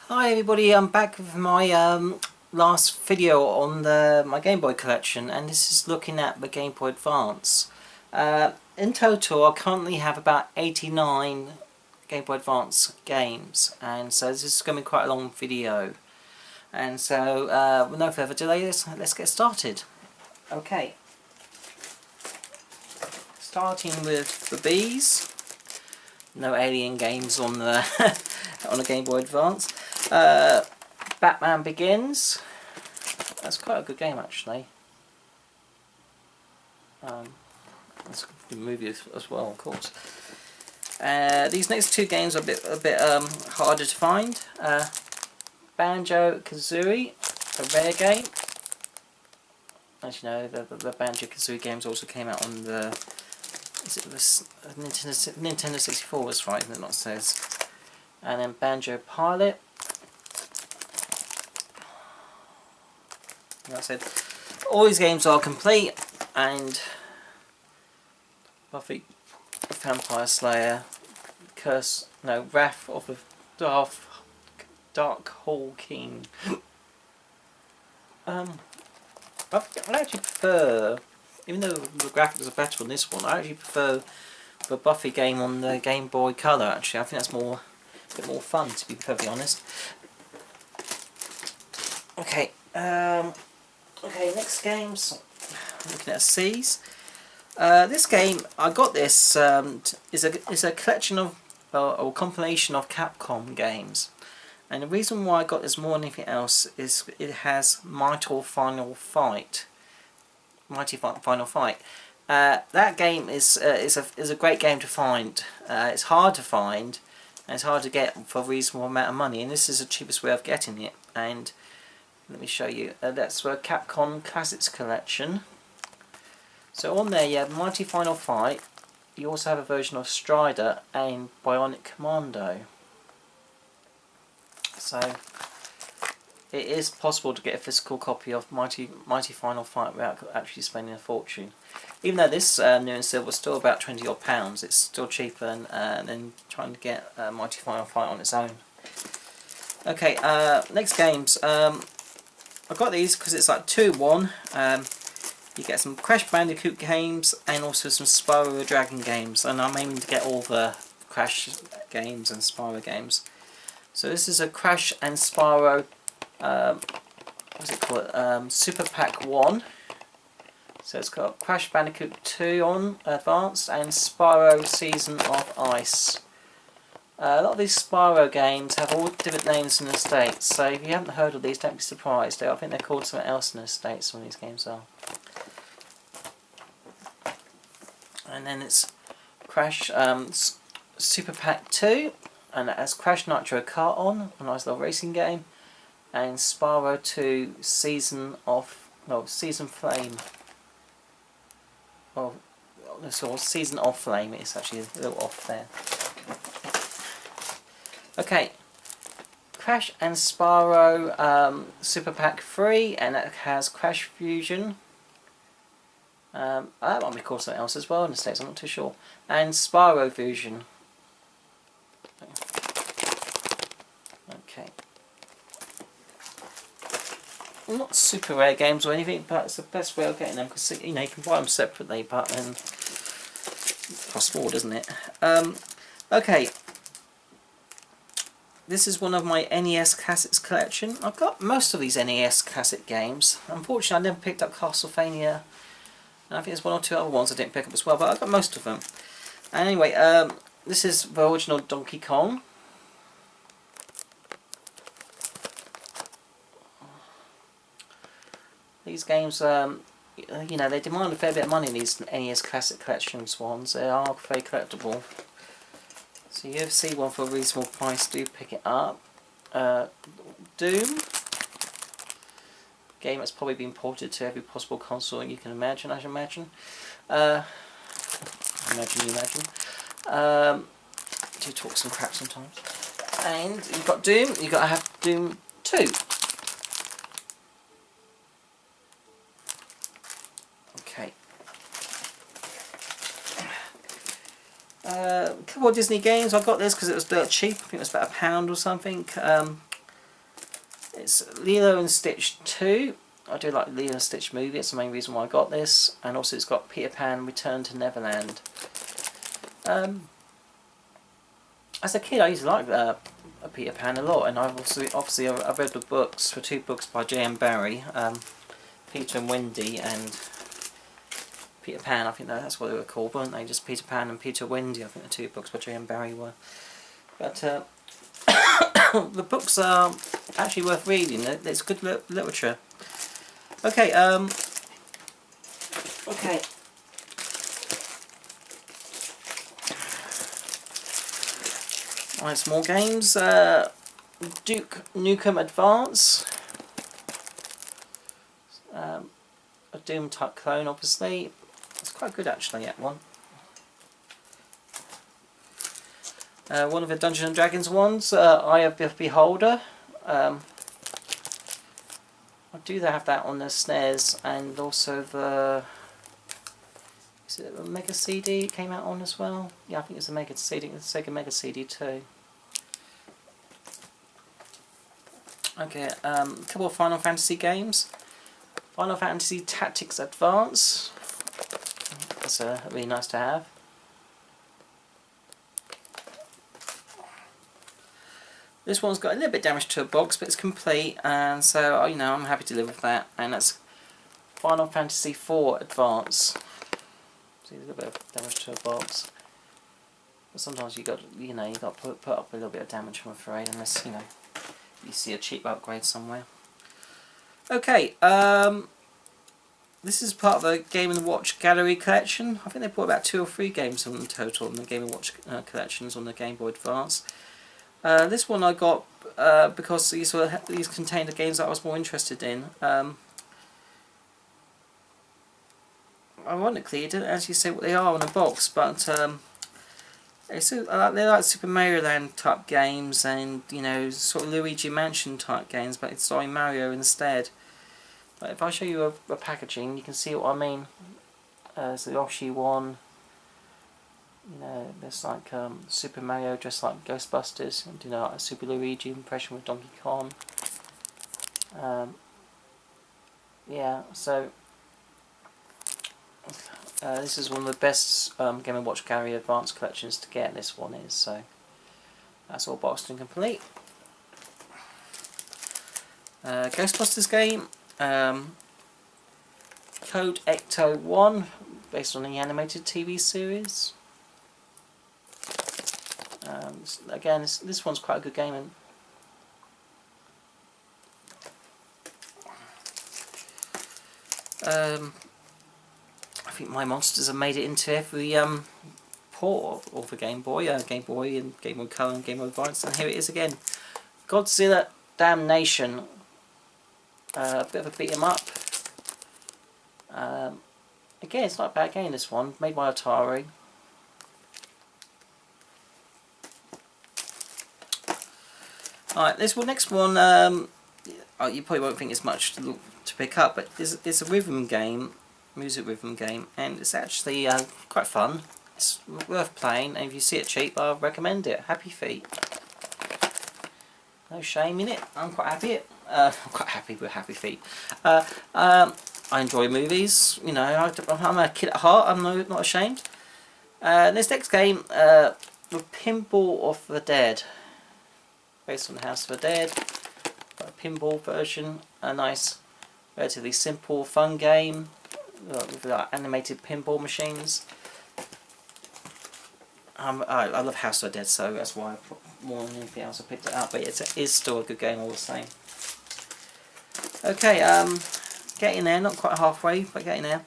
Hi everybody, I'm back with my last video on my Game Boy collection, and this is looking at the Game Boy Advance. In total I currently have about 89 Game Boy Advance games, and so this is going to be quite a long video. And so with no further delay, let's get started. Okay, starting with the Bs. No alien games on the on the Game Boy Advance. Batman Begins. That's quite a good game actually. That's a good movie as well, of course. These next two games are a bit harder to find. Banjo Kazooie, a rare game. As you know, the Banjo Kazooie games also came out on the Nintendo 64 was right, isn't it? Not says. And then Banjo Pilot. Like I said, all these games are complete, and Buffy the Vampire Slayer, Wrath of the Dark Hall King. I actually prefer, even though the graphics are better on this one, I actually prefer the Buffy game on the Game Boy Color. Actually, I think that's a bit more fun, to be perfectly honest. Okay. Okay, next games. Looking at C's. This game, I got this, is a collection of, or compilation of Capcom games. And the reason why I got this more than anything else is it has Mighty Final Fight. That game is a great game to find. It's hard to find, and it's hard to get for a reasonable amount of money. And this is the cheapest way of getting it. And let me show you. That's for Capcom Classics Collection. So on there you have Mighty Final Fight. You also have a version of Strider and Bionic Commando. So it is possible to get a physical copy of Mighty Final Fight without actually spending a fortune. Even though this new and silver is still about £20 odd, it's still cheaper than trying to get Mighty Final Fight on its own. Okay, next games. I got these because it's like 2-1. You get some Crash Bandicoot games and also some Spyro the Dragon games, and I'm aiming to get all the Crash games and Spyro games. So this is a Crash and Spyro, what's it called? Super Pack 1. So it's got Crash Bandicoot 2 on Advanced and Spyro Season of Ice. A lot of these Spyro games have all different names in the States, so if you haven't heard of these, don't be surprised. I think they're called something else in the States, some of these games are. And then it's Crash Super Pack 2, and it has Crash Nitro Kart on, a nice little racing game, and Spyro 2 Season Flame. Well, so Season of Flame, it's actually a little off there. Okay, Crash and Spyro Super Pack 3, and it has Crash Fusion. That might be called something else as well in the States, I'm not too sure. And Spyro Fusion. Okay. Not super rare games or anything, but it's the best way of getting them, because you can buy them separately, but then it costs more, doesn't it? Okay. This is one of my NES Classics collection. I've got most of these NES Classic games. Unfortunately, I never picked up Castlevania. And I think there's one or two other ones I didn't pick up as well, but I've got most of them. And anyway, this is the original Donkey Kong. These games, they demand a fair bit of money in these NES Classic Collections ones. They are very collectible. So you ever see one for a reasonable price, do pick it up. Doom. Game that's probably been ported to every possible console you can imagine, I should imagine. Do talk some crap sometimes. And you've got Doom, you've got to have Doom 2. Okay. A couple of Disney games. I got this because it was dirt cheap. I think it was about £1 or something. It's Lilo and Stitch 2. I do like the Lilo and Stitch movie, it's the main reason why I got this. And also it's got Peter Pan Return to Neverland. As a kid I used to like Peter Pan a lot, and obviously I've read the books, for 2 books by J.M. Barrie, Peter and Wendy and Peter Pan, I think that's what they were called, weren't they? Just Peter Pan and Peter Wendy, I think the 2 books by J.M. Barrie were. But the books are actually worth reading. It's good literature. Okay, okay. Alright, some more games. Duke Nukem Advance. A Doom type clone, obviously. It's quite good actually, that one. One of the Dungeons and Dragons ones, Eye of the Beholder. I do have that on the SNES, and also the... Is it a Mega CD it came out on as well? Yeah, I think it's a Mega CD, the Sega Mega CD too. Okay, a couple of Final Fantasy games. Final Fantasy Tactics Advance. That's really nice to have. This one's got a little bit damage to a box, but it's complete, and so you know I'm happy to live with that. And that's Final Fantasy IV Advance. See, a little bit of damage to a box. But sometimes you got to put up a little bit of damage, I'm afraid, unless you see a cheap upgrade somewhere. Okay, this is part of the Game & Watch Gallery collection. I think they bought about 2 or 3 games in total in the Game & Watch collections on the Game Boy Advance. This one I got because these contained the games that I was more interested in. Ironically, it didn't actually say what they are on the box, but they're like Super Mario Land type games, and sort of Luigi Mansion type games, but it's starring Mario instead. But if I show you a packaging, you can see what I mean. There's the Yoshi one. There's like Super Mario dressed like Ghostbusters, and like a Super Luigi impression with Donkey Kong. Yeah, so this is one of the best Game & Watch Gallery Advance collections to get. This one is, so that's all boxed and complete. Ghostbusters game, Code Ecto 1, based on the animated TV series. Again, this one's quite a good game. I think My Monsters have made it into every port of the Game Boy, Game Boy and Game Boy Color and Game Boy Advance, and here it is again. Godzilla Damnation. A bit of a beat 'em up. Again, it's not a bad game, this one, made by Atari. Alright, next one, you probably won't think it's much to pick up, but it's a rhythm game, music rhythm game, and it's actually quite fun. It's worth playing, and if you see it cheap, I recommend it. Happy Feet. No shame in it. I'm quite happy. I'm quite happy with Happy Feet. I enjoy movies. I'm a kid at heart. I'm not ashamed. This next game, The Pinball of the Dead, based on the House of the Dead. Got a pinball version. A nice, relatively simple, fun game with animated pinball machines. I love House of the Dead, so that's why more than anything else I picked it up. But it is still a good game all the same. Okay, getting there, not quite halfway, but getting there.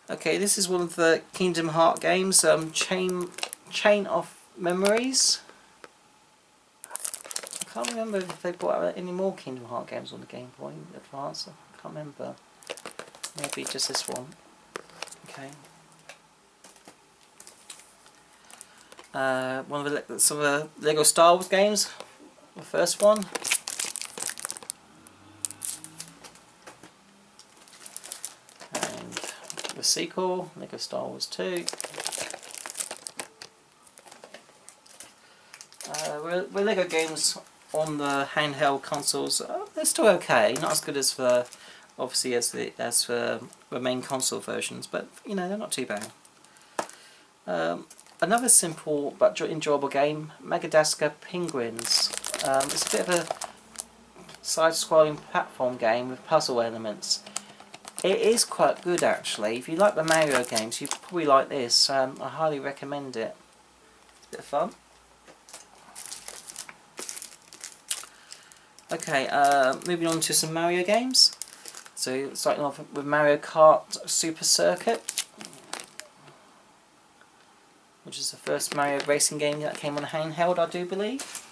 Okay, this is one of the Kingdom Hearts games, Chain of Memories. I can't remember if they brought out any more Kingdom Hearts games on the Game Boy Advance. I can't remember. Maybe just this one. Okay. Some of the Lego Star Wars games. The first one. And the sequel, Lego Star Wars 2. Were Lego games on the handheld consoles they're still okay. Not as good as for obviously as for the main console versions, but you know, they're not too bad. Another simple but enjoyable game, Madagascar Penguins. It's a bit of a side-scrolling platform game with puzzle elements. It is quite good actually. If you like the Mario games, you probably like this. I highly recommend it. It's a bit of fun. Okay, moving on to some Mario games. So starting off with Mario Kart Super Circuit, which is the first Mario racing game that came on handheld, I do believe.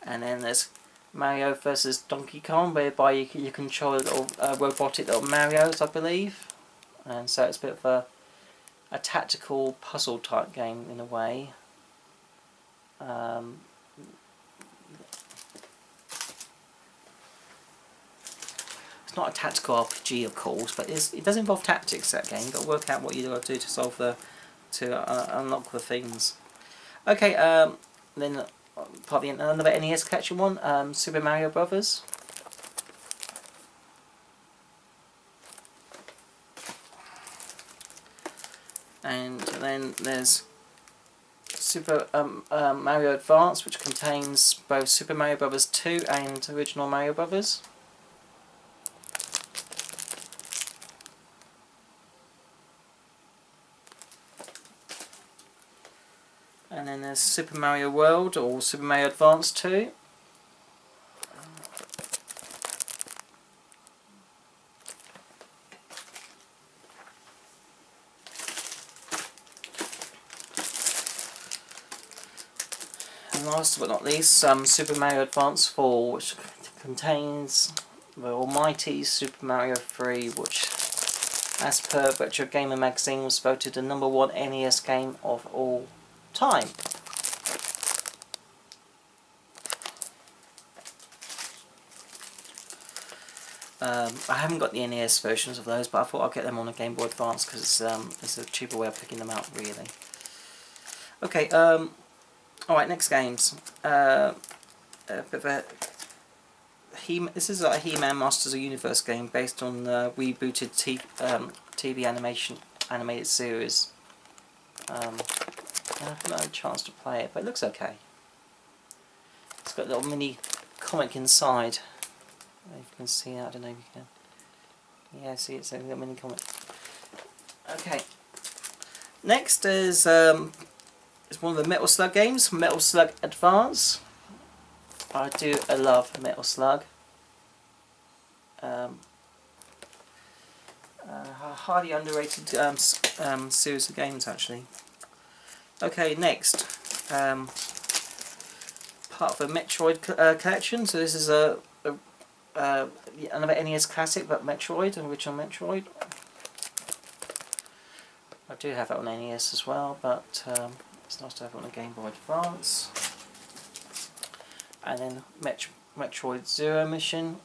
And then there's Mario vs Donkey Kong, whereby you control little robotic little Marios, I believe. And so it's a bit of a tactical puzzle type game in a way. It's not a tactical RPG, of course, but it does involve tactics. That game, you've got to work out what you got to do to solve to unlock the things. Okay, then probably another NES collection one, Super Mario Brothers. And then there's Super Mario Advance, which contains both Super Mario Brothers 2 and original Mario Brothers. And then there's Super Mario World or Super Mario Advance 2. And last but not least, Super Mario Advance 4, which contains the almighty Super Mario 3, which, as per Retro Gamer magazine, was voted the #1 NES game of all time. I haven't got the NES versions of those, but I thought I'd get them on a Game Boy Advance because it's a cheaper way of picking them out, really. Okay, alright, next games. This is a He-Man Masters of the Universe game based on the rebooted TV animated series. I haven't had a chance to play it, but it looks okay. It's got a little mini comic inside. If you can see that, I don't know if you can. Yeah, see, it's a little mini comic. Okay. Next is one of the Metal Slug games, Metal Slug Advance. I love Metal Slug. A highly underrated series of games, actually. Okay, next. Part of the Metroid collection. So this is another NES classic, but Metroid, original Metroid. I do have it on NES as well, but it's nice to have it on a Game Boy Advance. And then Metroid Zero Mission.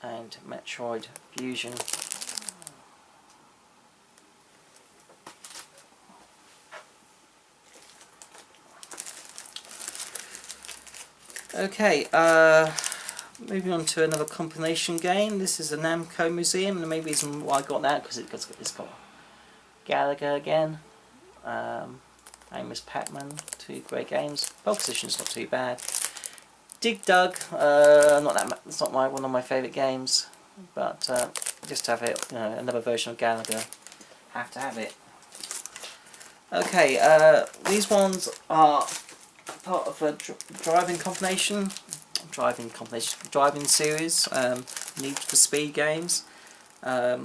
And Metroid Fusion. Okay, moving on to another compilation game. This is a Namco Museum, and the main reason why I got that because it's got Gallagher again, Amos Pac-Man, 2 great games. Pole Position's not too bad. Dig Dug, it's not one of my favourite games, but just to have it, you know, another version of Gallagher, have to have it. Okay, these ones are part of a driving series, Need for Speed games. They're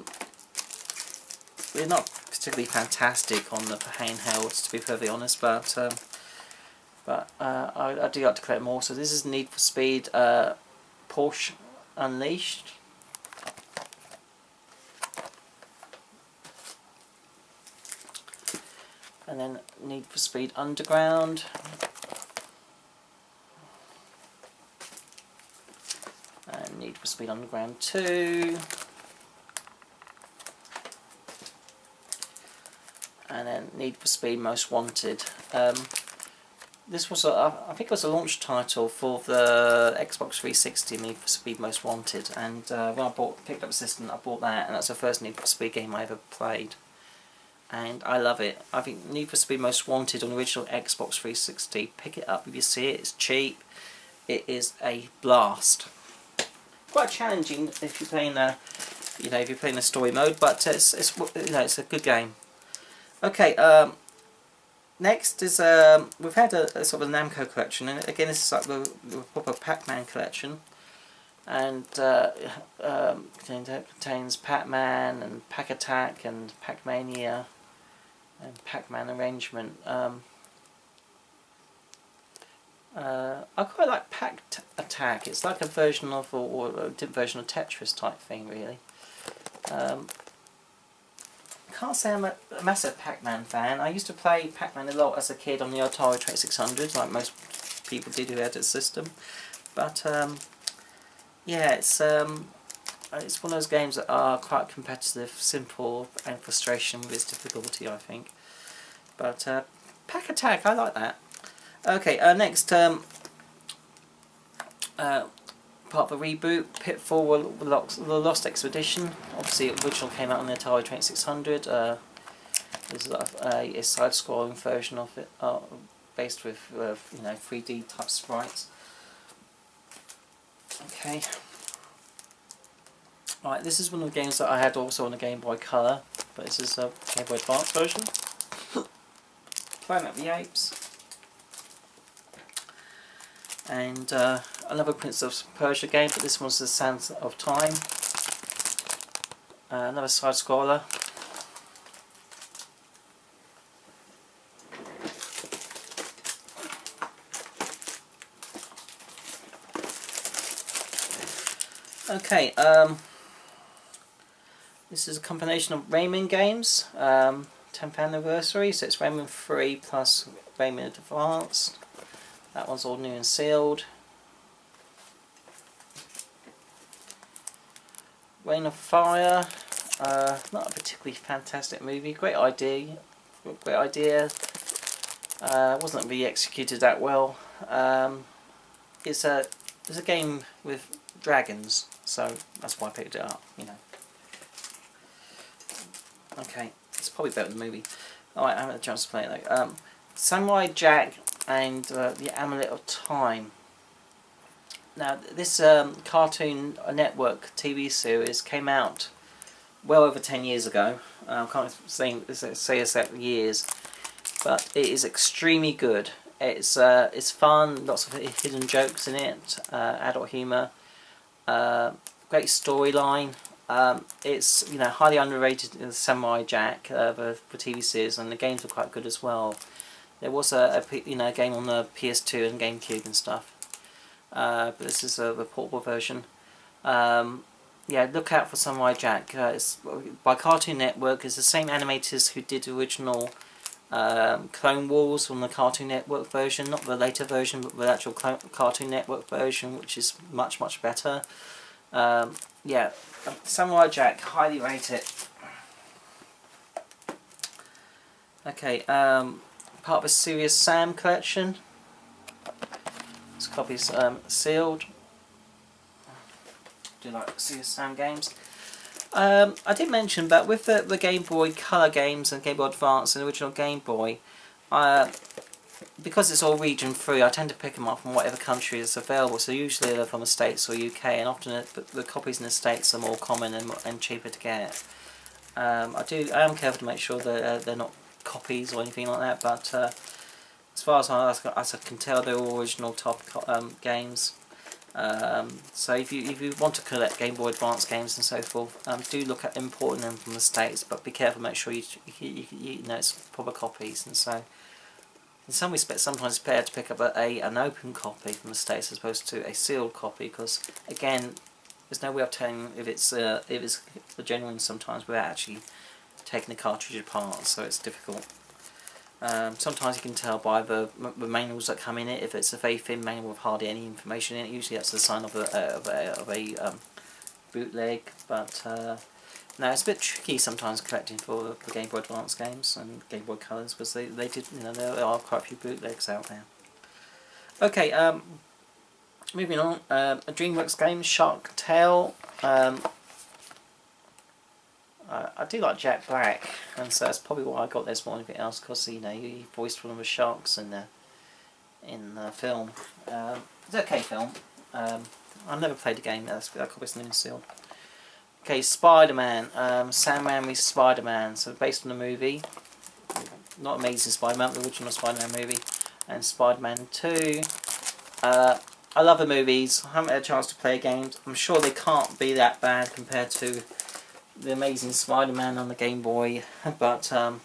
not particularly fantastic on the handhelds, to be perfectly honest, but I do like to collect more. So this is Need for Speed Porsche Unleashed. And then Need for Speed Underground. And Need for Speed Underground 2. and then Need for Speed Most Wanted. This was I think it was a launch title for the Xbox 360, Need for Speed Most Wanted, and when I picked up the system, I bought that, and that's the first Need for Speed game I ever played, and I love it. I think Need for Speed Most Wanted on the original Xbox 360. Pick it up if you see it. It's cheap. It is a blast. Quite challenging if you're playing if you're playing the story mode, but it's it's a good game. Okay. Next is we've had a sort of a Namco collection, and again this is like the proper Pac-Man collection, and contains Pac-Man and Pac-Attack and Pac-Mania and Pac-Man Arrangement. I quite like Pac-Attack. It's like a version of or a different version of Tetris type thing, really. Can't say I'm a massive Pac-Man fan. I used to play Pac-Man a lot as a kid on the Atari 2600, like most people did who had a system. But yeah, it's one of those games that are quite competitive, simple, and frustration with its difficulty, I think. But Pac-Attack, I like that. Okay, next part of the reboot, Pitfall: The Lost Expedition. Obviously, the original came out on the Atari 2600. There's a side-scrolling version of it, based with 3D type sprites. Okay. Right, this is one of the games that I had also on the Game Boy Color, but this is a Game Boy Advance version. Planet of the Apes. And another Prince of Persia game, but this one's the Sands of Time. Another side scroller. Okay, this is a combination of Rayman games, 10th anniversary, so it's Rayman 3 plus Rayman Advanced. That one's all new and sealed. Reign of Fire, not a particularly fantastic movie. Great idea. Wasn't really executed that well. It's a game with dragons, so that's why I picked it up. Okay, it's probably better than the movie. Alright, I haven't had a chance to play it though. Samurai Jack and the Amulet of Time. Now, this Cartoon Network TV series came out well over 10 years ago. I can't say exact years, but it is extremely good. It's fun, lots of hidden jokes in it, adult humour, great storyline. It's highly underrated, Samurai Jack, for TV series, and the games are quite good as well. There was a game on the PS2 and GameCube and stuff, but this is the portable version. Yeah, look out for Samurai Jack. It's by Cartoon Network. It's the same animators who did the original Clone Wars on the Cartoon Network version, not the later version, but the actual Cartoon Network version, which is much better. Yeah, Samurai Jack, highly rate it. Okay, part of a Serious Sam collection. This copy's sealed. Do like Serious Sam games. I did mention, but with the Game Boy Color games and Game Boy Advance and original Game Boy, because it's all region free, I tend to pick them up from whatever country is available. So usually they're from the States or UK, and often the copies in the States are more common and cheaper to get. I am careful to make sure that they're not copies or anything like that, but as far as I can tell, they're all original top games. So if you want to collect Game Boy Advance games and so forth, do look at importing them from the States, but be careful, make sure you know it's proper copies. And so in some respects, sometimes it's better to pick up an open copy from the States as opposed to a sealed copy, because again, there's no way of telling if it's genuine sometimes without actually taking the cartridge apart, so it's difficult. Sometimes you can tell by the manuals that come in it, if it's a very thin manual with hardly any information in it. Usually that's a sign of a bootleg, but Now it's a bit tricky sometimes collecting for the Game Boy Advance games and Game Boy Colors, because they did, you know, there are quite a few bootlegs out there. Okay, moving on, a DreamWorks game, Shark Tale. I do like Jack Black, and so that's probably why I got this more than anything else, because, you know, he voiced one of the sharks in the film. It's an okay film. I've never played the game. That copy's new and sealed. Okay, Spider-Man. Sam Raimi's Spider-Man. So based on the movie, not Amazing Spider-Man, the original Spider-Man movie, and Spider-Man 2. I love the movies. I haven't had a chance to play games. I'm sure they can't be that bad compared to the Amazing Spider-Man on the Game Boy, but I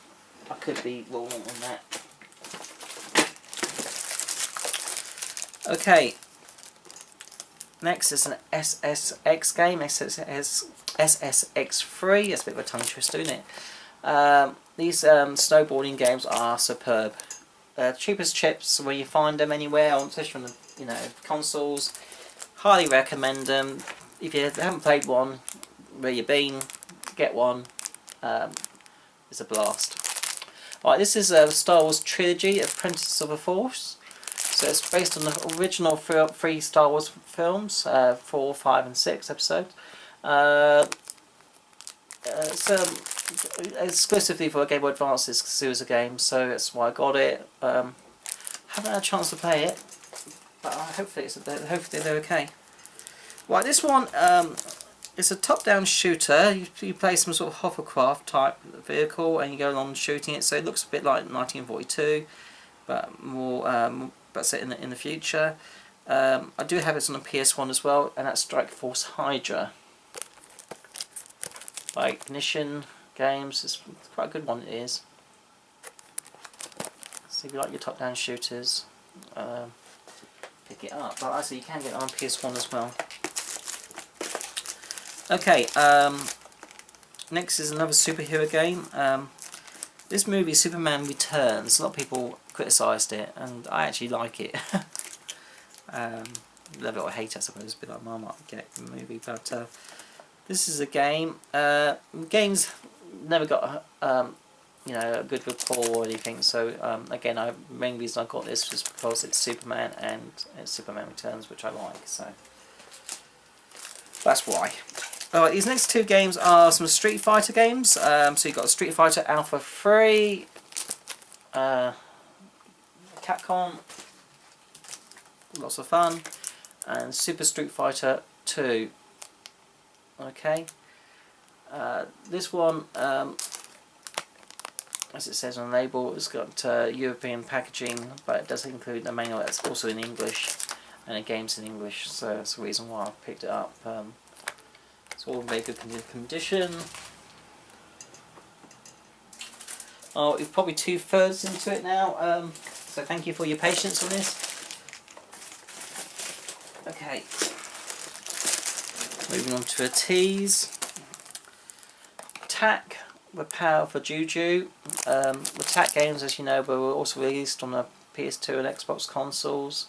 could be wrong on that. Okay, next is an SSX game, SSX3. That's a bit of a tongue twister, isn't it? These snowboarding games are superb. Cheapest chips where you find them anywhere, especially on the, you know, consoles. Highly recommend them. If you haven't played one, where you've been, get one. It's a blast. Alright, this is a Star Wars trilogy, Apprentice of the Force. So it's based on the original three Star Wars films, 4, 5 and 6 episodes. It's exclusively for Game Boy Advance, this series of games, so that's why I got it. Haven't had a chance to play it, but hopefully they're okay. Right, this one it's a top-down shooter. You play some sort of hovercraft type vehicle, and you go along shooting it. So it looks a bit like 1942, but more but set in the future. I do have it on the PS1 as well, and that's Strike Force Hydra. By Ignition Games, it's quite a good one. It is. So if you like your top-down shooters, pick it up. But actually, you can get it on PS1 as well. Okay, next is another superhero game. This movie, Superman Returns. A lot of people criticised it, and I actually like it. Love it or hate it, I suppose. A bit like Marmite get the movie, but this is a game. Games never got you know, a good rapport or anything. So again, the main reason I got this was because it's Superman and it's Superman Returns, which I like. So that's why. Alright, these next two games are some Street Fighter games. So you've got Street Fighter Alpha 3, Capcom, lots of fun, and Super Street Fighter 2. Okay, this one, as it says on the label, it's got European packaging, but it does include the manual that's also in English, and the game's in English, so that's the reason why I picked it up. It's all in very good condition. Oh, we're probably 2/3 into it now, so thank you for your patience on this. Okay, moving on to a tease. Tak, the Power for Juju. The Tak games, as you know, were also released on the PS2 and Xbox consoles.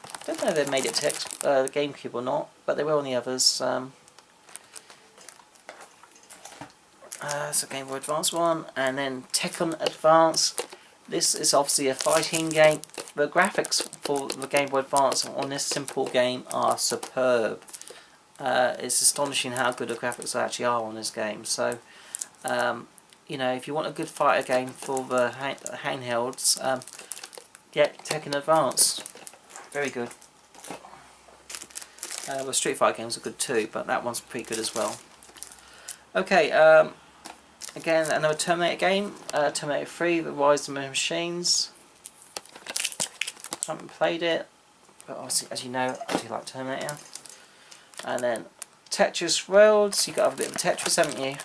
I don't know if they made it to the GameCube or not, but they were on the others. It's a Game Boy Advance one, and then Tekken Advance. This is obviously a fighting game. The graphics for the Game Boy Advance on this simple game are superb. It's astonishing how good the graphics actually are on this game. So, you know, if you want a good fighter game for the handhelds, get Tekken Advance. Very good. The Street Fighter games are good too, but that one's pretty good as well. Okay, again, another Terminator game, Terminator 3, The Rise of the Machines. I haven't played it, but obviously, as you know, I do like Terminator. And then Tetris Worlds, you got a bit of Tetris, haven't you?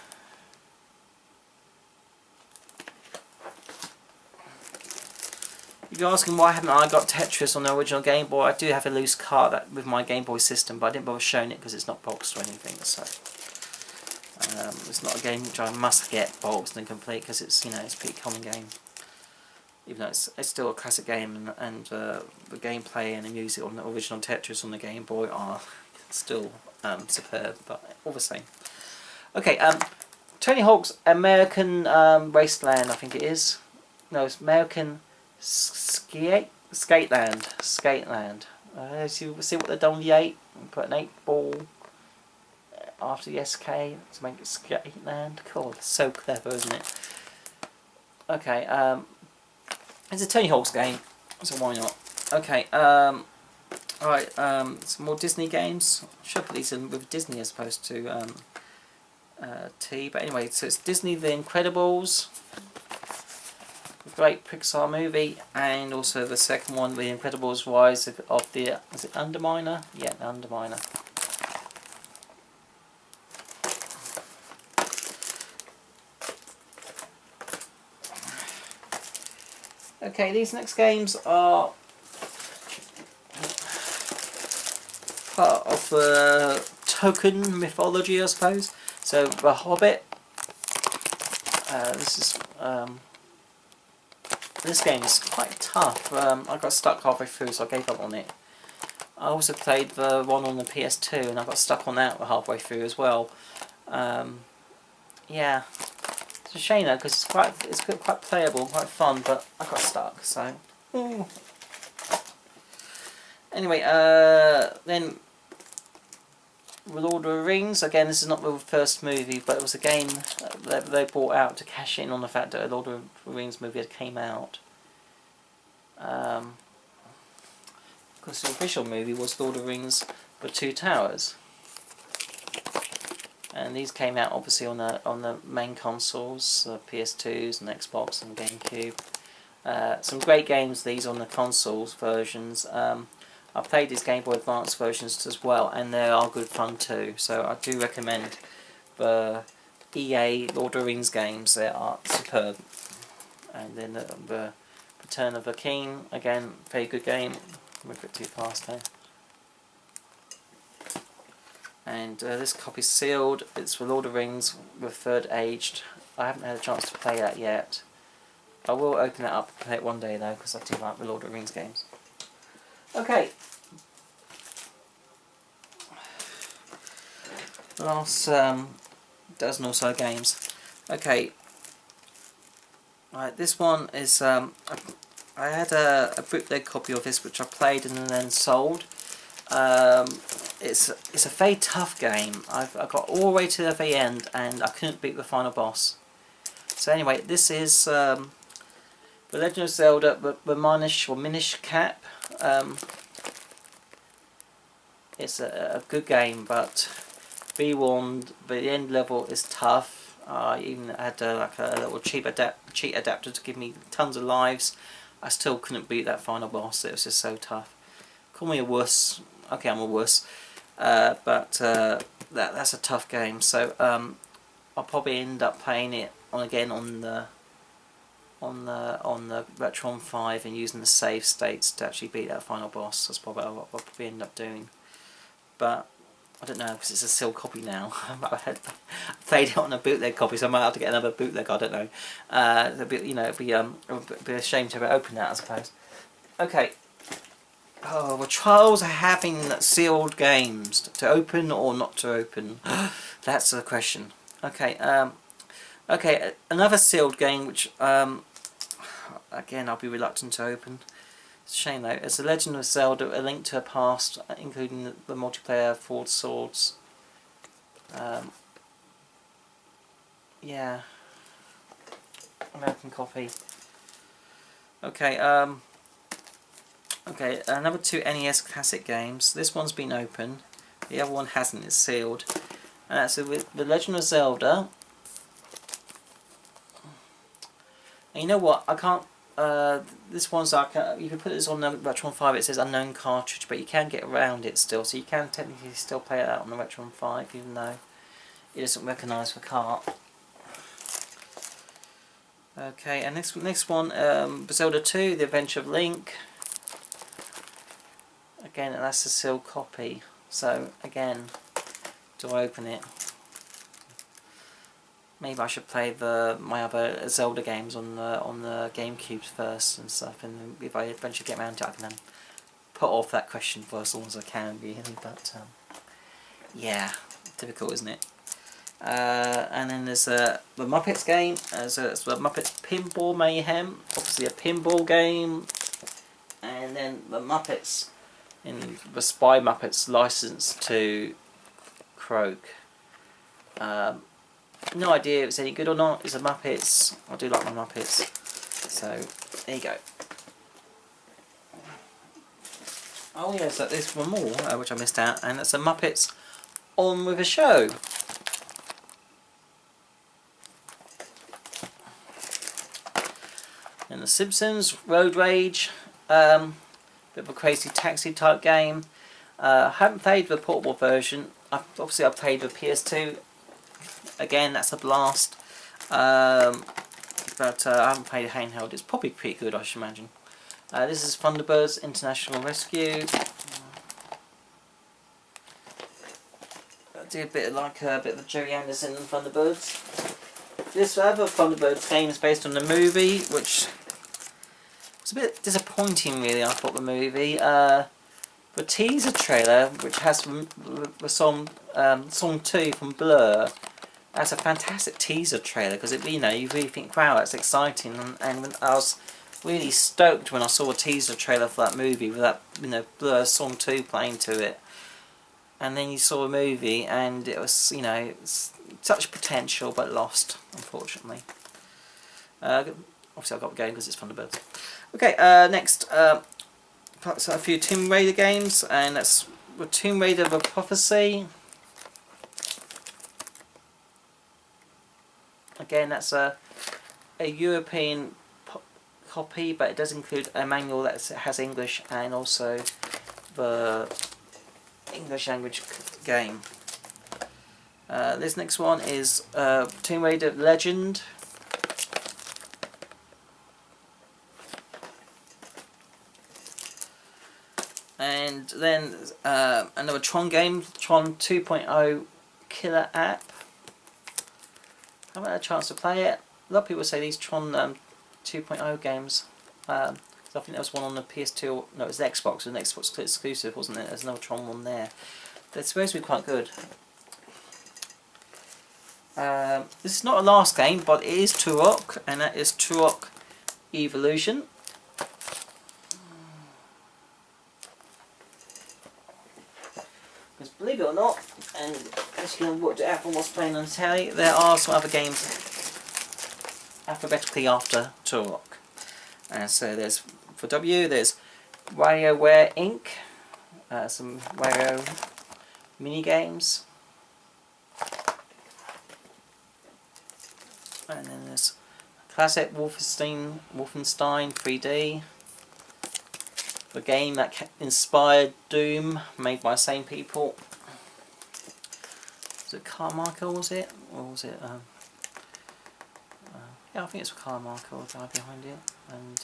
If you're asking why haven't I got Tetris on the original Game Boy, I do have a loose card with my Game Boy system, but I didn't bother showing it because it's not boxed or anything. So it's not a game which I must get boxed and complete, because it's, you know, it's a pretty common game. Even though it's still a classic game, and the gameplay and the music on the original Tetris on the Game Boy are still superb, but all the same. Okay, Tony Hawk's American Wasteland, I think it is. No, it's American Skateland. Skateland. See what they've done with the 8? Put an 8 ball after the SK to make it Skateland. Cool, that's so clever, isn't it? Okay, it's a Tony Hawk's game, so why not? Okay, alright, some more Disney games. I should put these in with Disney as opposed to T, but anyway, so it's Disney The Incredibles, a great Pixar movie, and also the second one, The Incredibles Rise of the, is it Underminer? Yeah, the Underminer. Okay, these next games are part of the Tolkien mythology, I suppose. So, The Hobbit. This game is quite tough. I got stuck halfway through, so I gave up on it. I also played the one on the PS2, and I got stuck on that halfway through as well. Yeah, it's a shame though, because it's quite playable, quite fun, but I got stuck. So, anyway, then with Lord of the Rings, again, this is not the first movie, but it was a game that they brought out to cash in on the fact that a Lord of the Rings movie had came out. Because the official movie was Lord of the Rings: The Two Towers, and these came out obviously on the main consoles, PS2s and Xbox and GameCube. Some great games these on the consoles versions. I played these Game Boy Advance versions as well, and they are good fun too. So I do recommend the EA Lord of the Rings games. They are superb. And then the Return of the King, again, very good game. Move it too fast there. And this copy's sealed. It's for Lord of the Rings with Third Aged. I haven't had a chance to play that yet. I will open it up and play it one day though, because I do like the Lord of the Rings games. Okay. Last dozen or so games. Okay. Right, this one is I had a bootleg copy of this which I played and then sold. It's a very tough game. I got all the way to the very end and I couldn't beat the final boss. So anyway, this is The Legend of Zelda, the Minish Cap. It's a good game, but be warned, the end level is tough. I even had like a little cheat adapter to give me tons of lives. I still couldn't beat that final boss. It was just so tough. Call me a wuss. Okay, I'm a wuss. But that's a tough game. So I'll probably end up playing it on the Retron 5 and using the save states to actually beat that final boss. That's probably what I'll probably end up doing. But I don't know, because it's a sealed copy now. I played it on a bootleg copy, so I might have to get another bootleg. I don't know. It'd be a shame to open that, I suppose. Okay. Oh, the trials of having sealed games to open or not to open. That's the question. Okay. Okay. Another sealed game, which again I'll be reluctant to open. It's a shame though. It's The Legend of Zelda: A Link to the Past, including the multiplayer Forward Swords. Yeah. American copy. Okay. Okay. Another two NES classic games. This one's been opened. The other one hasn't. It's sealed. And that's The Legend of Zelda. And you know what? I can't. This one's like you can put this on the Retron 5. It says unknown cartridge, but you can get around it still, so you can technically still play it out on the Retron 5, even though it doesn't recognise the cart. Okay, and next one, Zelda 2: The Adventure of Link. Again, that's a sealed copy. So again, do I open it? Maybe I should play my other Zelda games on the GameCube first and stuff, and if I eventually get around to it, I can then put off that question for as long as I can, really. But yeah, difficult, isn't it? And then there's the Muppets game. It's the Muppets Pinball Mayhem, obviously a pinball game. And then the Muppets in the Spy Muppets license to Croak. No idea if it's any good or not. It's a Muppets. I do like my Muppets. So there you go. Oh yes, there's one more which I missed out, and that's the Muppets On With a Show. And the Simpsons Road Rage, bit of a crazy taxi type game. I haven't played the portable version. Obviously I've played the PS2. Again, that's a blast. But I haven't played a handheld. It's probably pretty good, I should imagine. This is Thunderbirds International Rescue. I do a bit of Jerry Anderson and Thunderbirds. This other Thunderbirds game is based on the movie, which was a bit disappointing, really. I thought the movie. The teaser trailer, which has the song 2 from Blur. That's a fantastic teaser trailer because you really think, wow, that's exciting, and I was really stoked when I saw a teaser trailer for that movie with that Blur song 2 playing to it, and then you saw a movie and it was such potential but lost, unfortunately. Obviously I've got to go because it's Thunderbirds. Okay, next so a few Tomb Raider games, and that's the Tomb Raider The Prophecy. Again, that's a European copy, but it does include a manual that has English and also the English language game. This next one is Tomb Raider Legend. And then another Tron game, Tron 2.0 Killer App. I haven't had a chance to play it. A lot of people say these Tron 2.0 games. I think there was one on the PS2. No, it was the Xbox. It was an Xbox exclusive, wasn't it? There's another Tron one there. They're supposed to be quite good. This is not a last game, but it is Turok, and that is Turok Evolution. Because believe it or not, and as you can watch it out from what's playing on the telly, there are some other games alphabetically after Turok. And so there's, for W, there's WarioWare Inc., some Wario mini games, and then there's classic Wolfenstein 3D, the game that inspired Doom, made by the same people. Was it Carmichael, was it? Or was it... yeah, I think it's Carmichael, the guy behind it. And,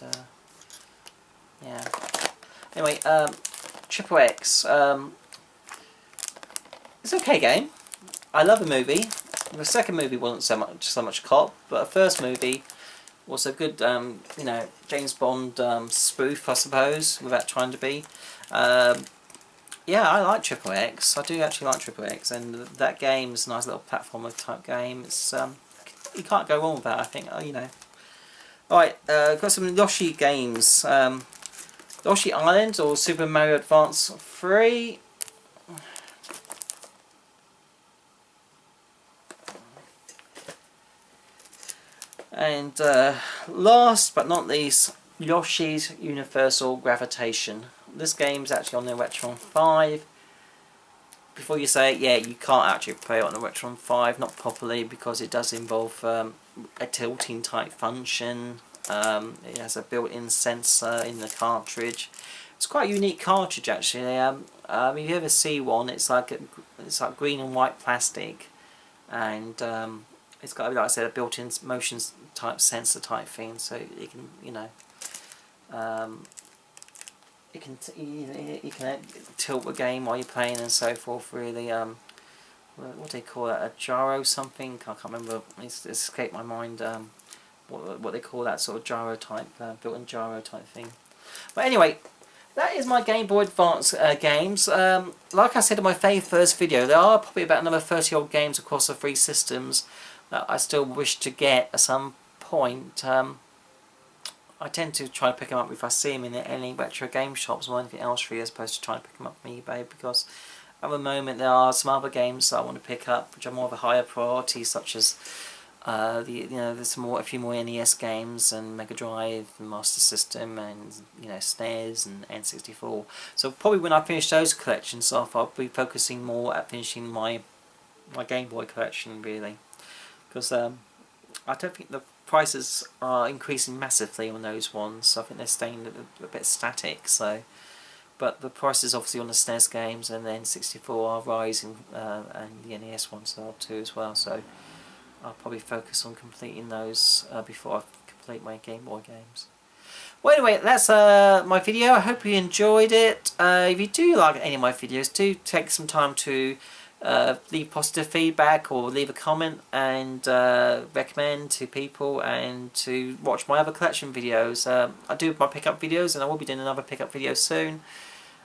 yeah. Anyway, Triple X. It's an okay game. I love the movie. The second movie wasn't so much cop, but the first movie was a good, James Bond spoof, I suppose, without trying to be. Yeah, I like Triple X. I do actually like Triple X, and that game is a nice little platformer type game. It's you can't go wrong with that, I think. Alright, got some Yoshi games. Yoshi Island or Super Mario Advance 3. And last but not least, Yoshi's Universal Gravitation. This game's actually on the Retron 5. Before you say it, yeah, you can't actually play it on the Retron 5, not properly, because it does involve a tilting type function. It has a built-in sensor in the cartridge. It's quite a unique cartridge actually. If you ever see one, it's like green and white plastic, and it's got, like I said, a built-in motion type sensor type thing, so you can, you can tilt the game while you're playing and so forth. Really, what do they call that? A gyro something? I can't remember. It's escaped my mind. What they call that sort of gyro type, built-in gyro type thing. But anyway, that is my Game Boy Advance games. Like I said in my very first video, there are probably about another 30 odd games across the 3 systems that I still wish to get at some point. I tend to try to pick them up if I see them in any retro game shops or anything else really, as opposed to trying to pick them up from eBay, because at the moment there are some other games that I want to pick up which are more of a higher priority, such as there's a few more NES games and Mega Drive and Master System and SNES and N64. So probably when I finish those collections off, I'll be focusing more at finishing my Game Boy collection really, because I don't think the prices are increasing massively on those ones. I think they're staying a bit static. So, but the prices obviously on the SNES games and the N64 are rising, and the NES ones are too as well. So I'll probably focus on completing those before I complete my Game Boy games. Well, anyway, that's my video. I hope you enjoyed it. If you do like any of my videos, do take some time to leave positive feedback or leave a comment and recommend to people, and to watch my other collection videos. I do my pickup videos, and I will be doing another pickup video soon.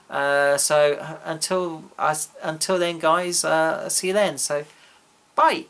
So until then, guys, see you then. So bye.